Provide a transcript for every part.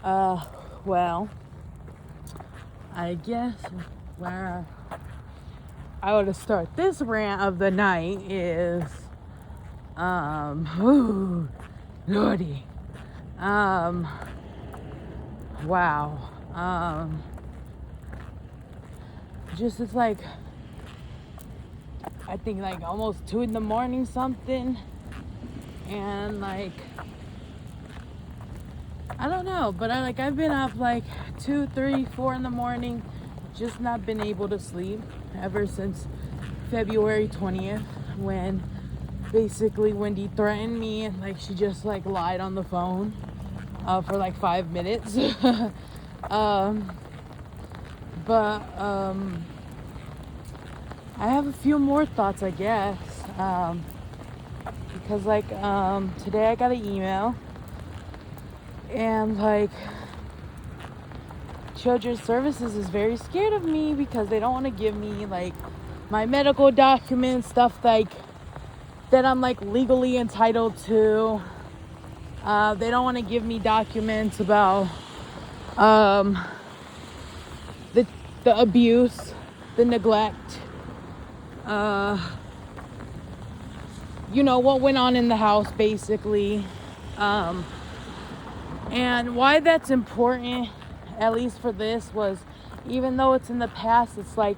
Uh, well, I guess where I would start this rant of the night is, ooh, Lordy. Wow. Just it's like, I think like almost 2 in the morning something, and like, I don't know, but I've been up like 2, 3, 4 in the morning, just not been able to sleep ever since February 20th, when basically Wendy threatened me, and like she just like lied on the phone for like 5 minutes. But I have a few more thoughts, I guess, because like today I got an email, and like Children's Services is very scared of me because they don't want to give me like my medical documents, stuff like that I'm like legally entitled to. They don't want to give me documents about the abuse, the neglect, what went on in the house, basically. And why that's important, at least for this, was even though it's in the past, it's like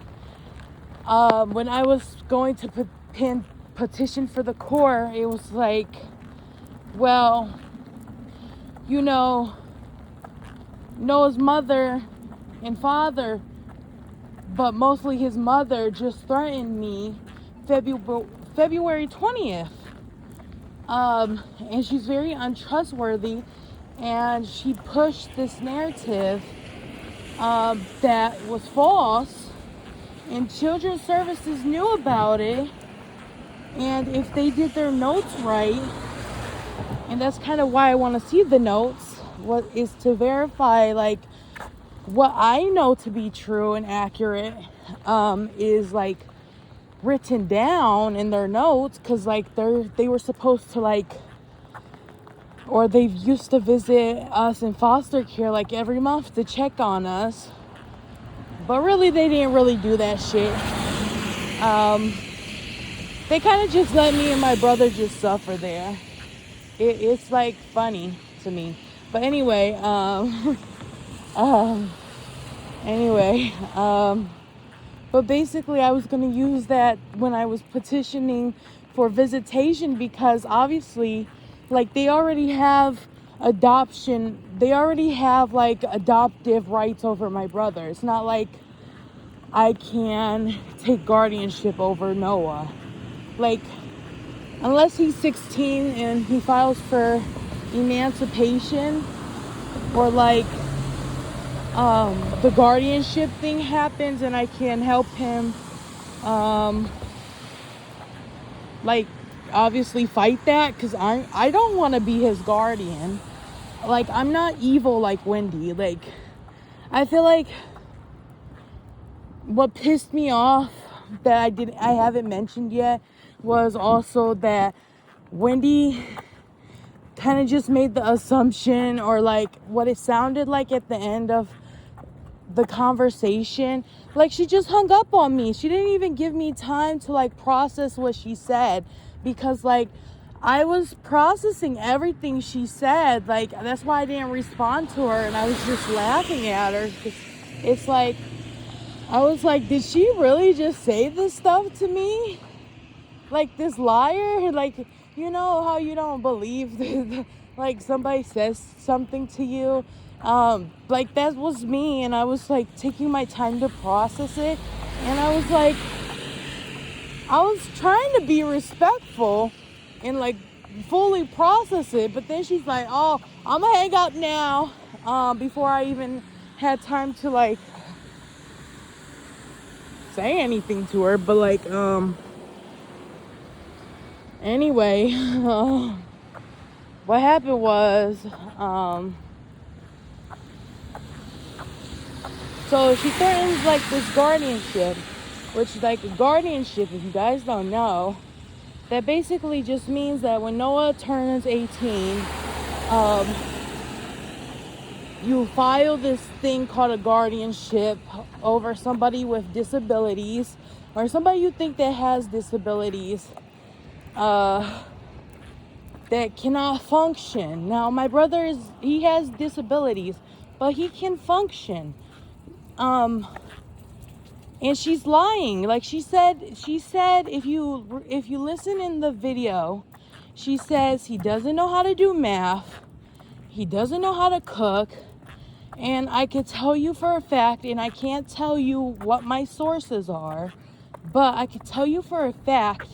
when I was going to petition for the court, it was like, well, Noah's mother and father, but mostly his mother, just threatened me February 20th. And she's very untrustworthy, and she pushed this narrative that was false, and Children's Services knew about it. And if they did their notes right, and that's kind of why I want to see the notes, what is to verify like what I know to be true and accurate, is like written down in their notes, because like they were supposed to like, or they used to visit us in foster care like every month to check on us, but really they didn't really do that shit. They kind of just let me and my brother just suffer there. It's like funny to me, but anyway, but basically I was going to use that when I was petitioning for visitation, because obviously like they already have like adoptive rights over my brother. It's not like I can take guardianship over Noah. Like, unless he's 16 and he files for emancipation, or like the guardianship thing happens and I can help him like obviously fight that, because I don't want to be his guardian. Like, I'm not evil like Wendy. Like, I feel like what pissed me off that I haven't mentioned yet was also that Wendy kind of just made the assumption, or like what it sounded like at the end of the conversation, like she just hung up on me. She didn't even give me time to like process what she said, because like I was processing everything she said. Like, that's why I didn't respond to her, and I was just laughing at her. It's like, I was like, did she really just say this stuff to me? Like, this liar? Like, you know how you don't believe like somebody says something to you? Like, that was me, and I was like taking my time to process it, and I was like, I was trying to be respectful and like fully process it, but then she's like, oh, I'm gonna hang up now, before I even had time to like say anything to her. But like, anyway, what happened was, so she threatens like this guardianship, which like a guardianship, if you guys don't know, that basically just means that when Noah turns 18, you file this thing called a guardianship over somebody with disabilities, or somebody you think that has disabilities, that cannot function. Now, my brother he has disabilities, but he can function. And she's lying. Like she said if you listen in the video, she says he doesn't know how to do math, he doesn't know how to cook. And I could tell you for a fact, and I can't tell you what my sources are, but I could tell you for a fact,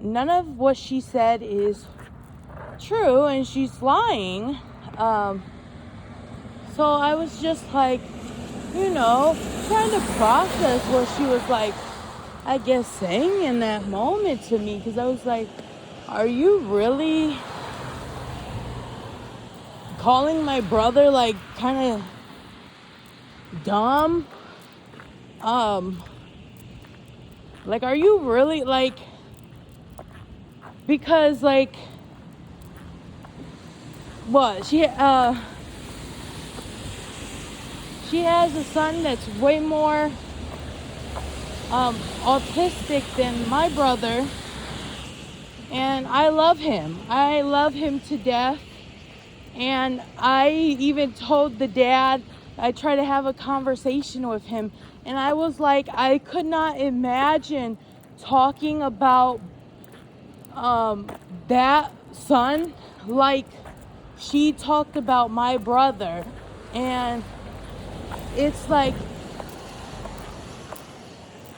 none of what she said is true, and she's lying. So I was just like, trying to process what she was like, I guess, saying in that moment to me, because I was like, are you really calling my brother like kind of dumb? Like, are you really like, because like, what, she has a son that's way more autistic than my brother, and I love him to death. And I even told the dad, I tried to have a conversation with him, and I was like, I could not imagine talking about that son like she talked about my brother. And it's like,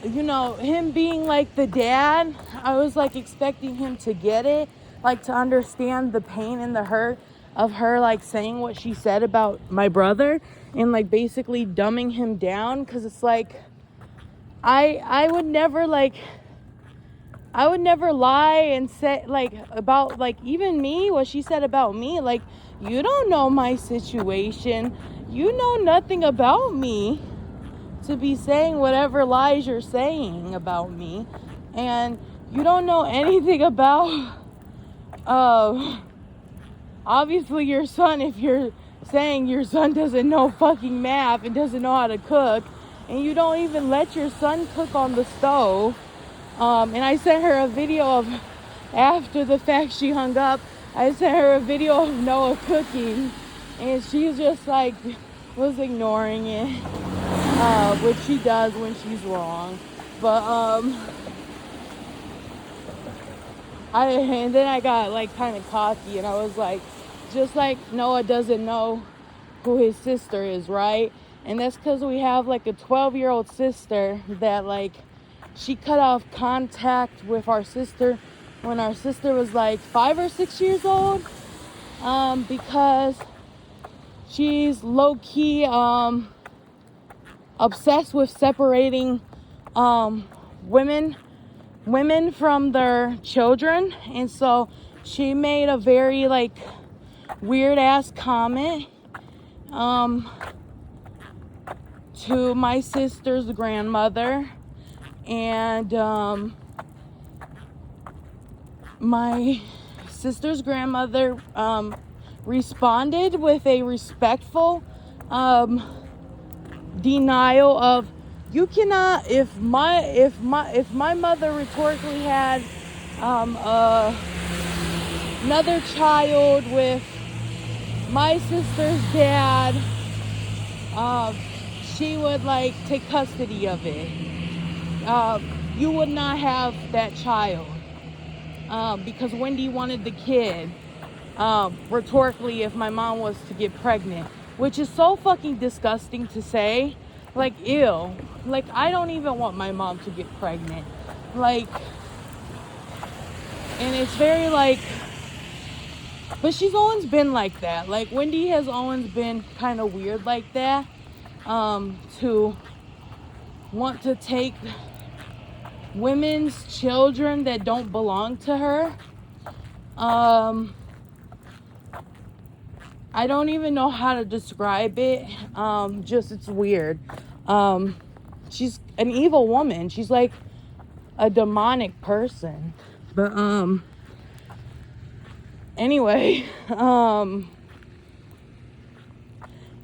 him being like the dad, I was like expecting him to get it, like to understand the pain and the hurt of her like saying what she said about my brother, and like basically dumbing him down. Because it's like, I would never lie and say like about like even me, what she said about me. Like, you don't know my situation, you know nothing about me to be saying whatever lies you're saying about me, and you don't know anything about obviously your son, if you're saying your son doesn't know fucking math and doesn't know how to cook, and you don't even let your son cook on the stove. And I sent her a video of, after the fact she hung up, I sent her a video of Noah cooking, and she's just like was ignoring it, which she does when she's wrong. But and then I got like kind of cocky, and I was like, just like Noah doesn't know who his sister is, right? And that's because we have like a 12-year-old sister that like, she cut off contact with our sister when our sister was like 5 or 6 years old, because she's low-key obsessed with separating women from their children. And so she made a very like weird ass comment to my sister's grandmother, and my sister's grandmother responded with a respectful denial of, you cannot, if my mother rhetorically had another child with my sister's dad, she would like take custody of it. You would not have that child, because Wendy wanted the kid, rhetorically, if my mom was to get pregnant, which is so fucking disgusting to say. Like, ew. Like, I don't even want my mom to get pregnant. Like, and it's very like, but she's always been like that. Like, Wendy has always been kind of weird like that, to want to take women's children that don't belong to her. I don't even know how to describe it. Just, it's weird. She's an evil woman. She's like a demonic person. But, anyway,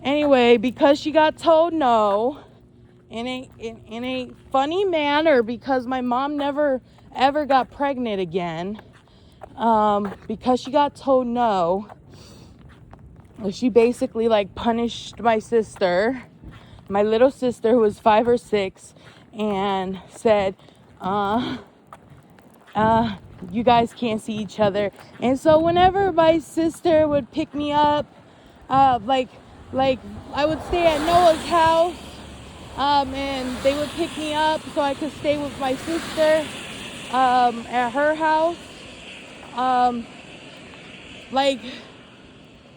Anyway, because she got told no in a funny manner, because my mom never ever got pregnant again, because she got told no, she basically like punished my sister, my little sister who was 5 or 6, and said, you guys can't see each other. And so whenever my sister would pick me up, like I would stay at Noah's house, and they would pick me up so I could stay with my sister, at her house. Like,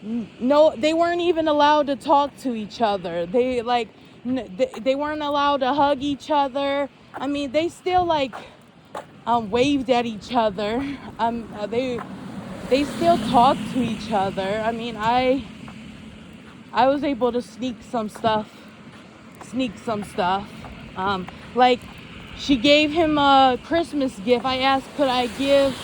no, they weren't even allowed to talk to each other. They weren't allowed to hug each other. I mean, they still like waved at each other. They still talked to each other. I mean, I was able to sneak some stuff. Like, she gave him a Christmas gift. I asked, could I give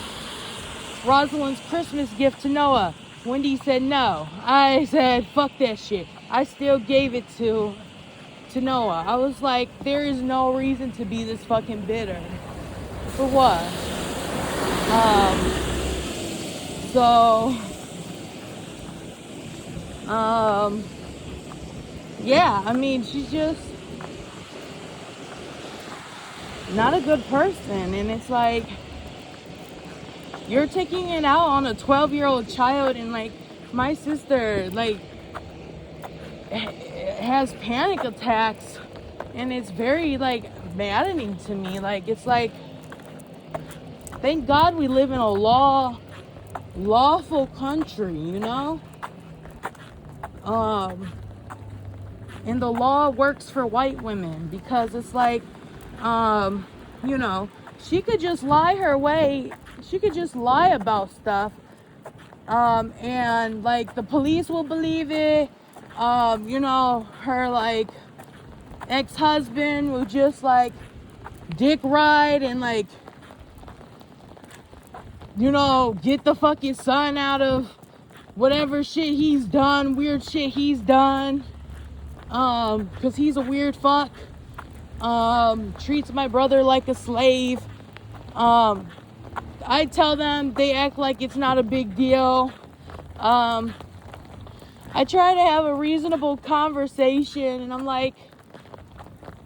Rosalind's Christmas gift to Noah? Wendy said no. I said, fuck that shit. I still gave it to Noah. I was like, there is no reason to be this fucking bitter. For what? Yeah, I mean, she's just not a good person. And it's like, you're taking it out on a 12-year-old child, and like, my sister, like, has panic attacks, and it's very, like, maddening to me. Like, it's like, thank God we live in a lawful country, you know? And the law works for white women, because it's like, you know, she could just lie about stuff, and like the police will believe it. You know, her like ex-husband will just like dick ride and like, you know, get the fucking son out of whatever shit he's done, weird shit he's done, because he's a weird fuck. Treats my brother like a slave. I tell them, they act like it's not a big deal. I try to have a reasonable conversation, and I'm like,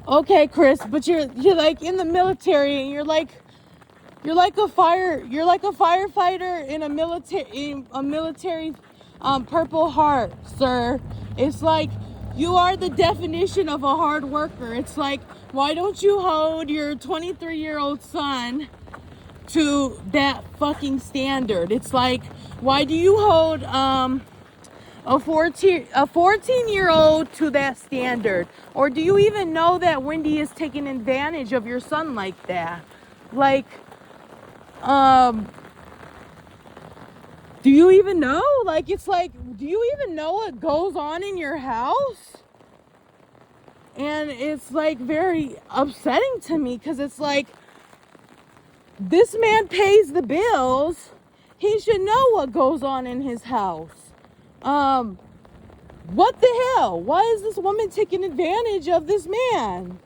okay, Chris, but you're like in the military, and you're like a firefighter in a military Purple Heart, sir. It's like, you are the definition of a hard worker. It's like, why don't you hold your 23-year-old son to that fucking standard? It's like, why do you hold a 14-year-old to that standard? Or do you even know that Wendy is taking advantage of your son like that? Like, do you even know? Like, it's like, do you even know what goes on in your house? And it's like very upsetting to me, because it's like, this man pays the bills. He should know what goes on in his house. What the hell? Why is this woman taking advantage of this man?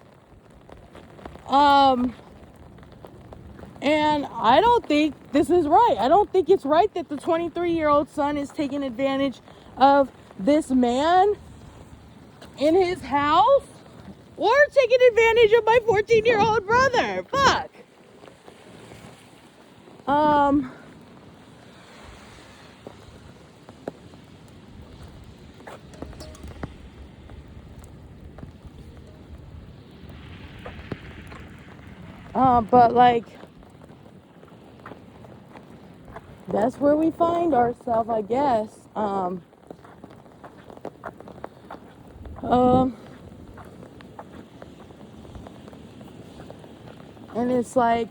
And I don't think this is right. I don't think it's right that the 23-year-old son is taking advantage of this man in his house, or taking advantage of my 14-year-old brother. Fuck. But like, that's where we find ourselves, I guess. And it's like,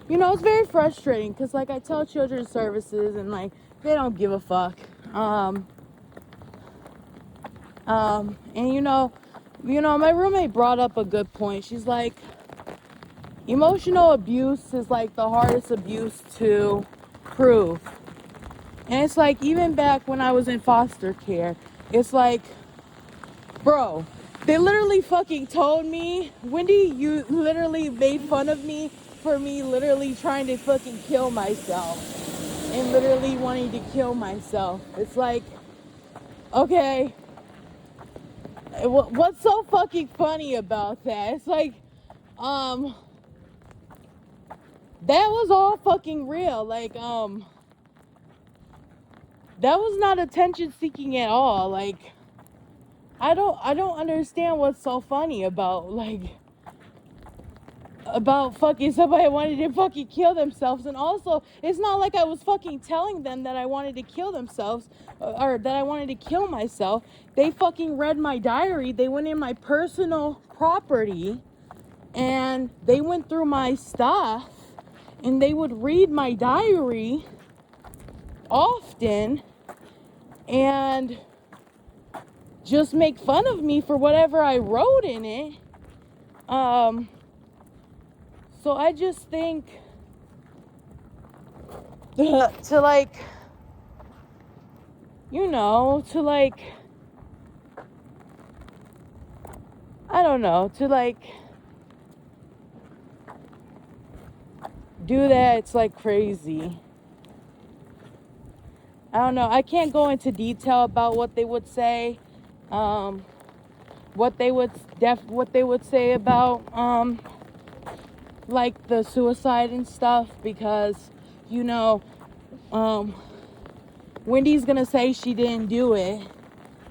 you know, it's very frustrating, because like, I tell children's services, and like, they don't give a fuck. And you know, my roommate brought up a good point. She's like, emotional abuse is like the hardest abuse to prove. And it's like, even back when I was in foster care, It's like, bro, they literally fucking told me, Wendy, you literally made fun of me for me literally trying to fucking kill myself. And literally wanting to kill myself. It's like, okay, what's so fucking funny about that? It's like, that was all fucking real. Like, that was not attention seeking at all. Like, I don't understand what's so funny about, like, about fucking somebody wanting to fucking kill themselves. And also, it's not like I was fucking telling them that I wanted to kill themselves or that I wanted to kill myself. They fucking read my diary. They went in my personal property and they went through my stuff and they would read my diary often and just make fun of me for whatever I wrote in it. So I just think to like, you know, to like, I don't know, to like do that, it's like crazy. I don't know. I can't go into detail about what they would say, what they would say about like the suicide and stuff, because you know, Wendy's gonna say she didn't do it,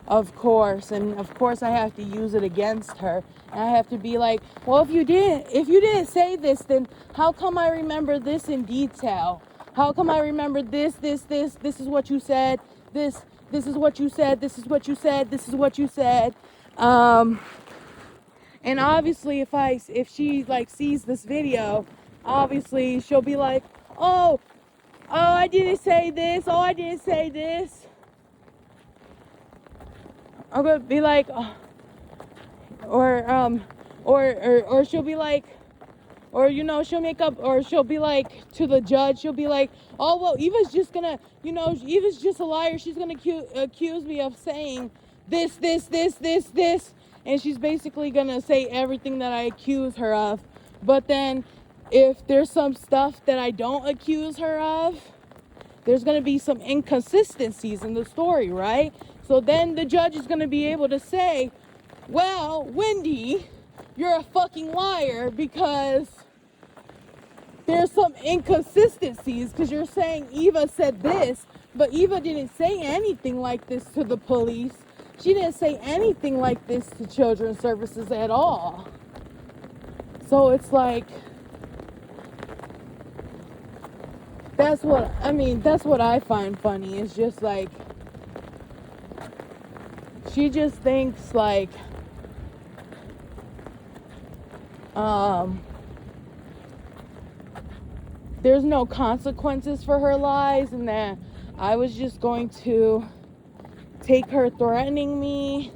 of course, and of course I have to use it against her. And I have to be like, well, if you didn't say this, then how come I remember this in detail? How come I remember this is what you said, this is what you said, this is what you said, this is what you said. And obviously if she like sees this video, obviously she'll be like, oh, I didn't say this, oh, I didn't say this. I'm gonna be like, or she'll be like, or you know, she'll make up, or she'll be like to the judge, she'll be like, oh well, Eva's just gonna, you know, Eva's just a liar. She's gonna accuse me of saying this, and she's basically gonna say everything that I accuse her of. But then, if there's some stuff that I don't accuse her of, there's going to be some inconsistencies in the story, right? So then the judge is going to be able to say, well, Wendy, you're a fucking liar because there's some inconsistencies because you're saying Eva said this, but Eva didn't say anything like this to the police. She didn't say anything like this to Children's Services at all. So it's like, that's what I find funny. It's just like, she just thinks like, there's no consequences for her lies, and that I was just going to take her threatening me,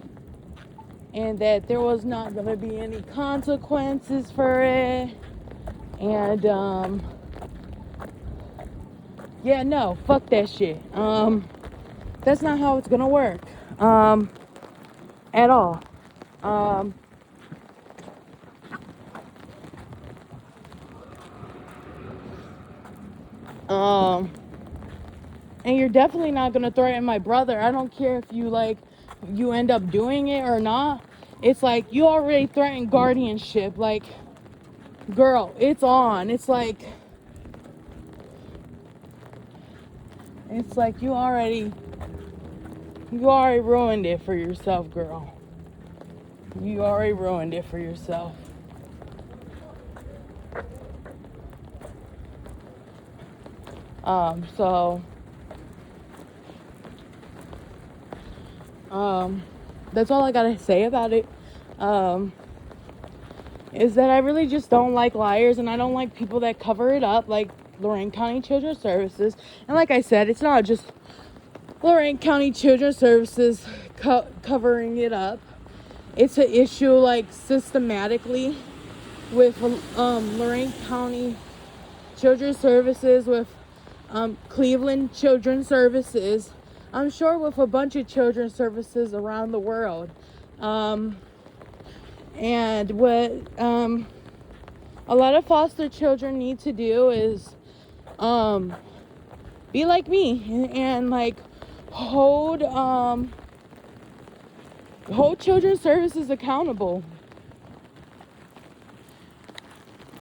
and that there was not going to be any consequences for it. And yeah, no, fuck that shit. That's not how it's gonna work, at all. And you're definitely not gonna threaten my brother. I don't care if you end up doing it or not. It's like, you already threatened guardianship. Like, girl, it's on. It's like you already ruined it for yourself, girl. You already ruined it for yourself. So that's all I gotta say about it. Is that I really just don't like liars, and I don't like people that cover it up, like Lorraine County Children's Services. And like I said, it's not just Lorraine County Children's Services covering it up. It's an issue like systematically with Lorraine County Children's Services, with Cleveland Children's Services, I'm sure with a bunch of children's services around the world. And what a lot of foster children need to do is be like me and like hold children's services accountable.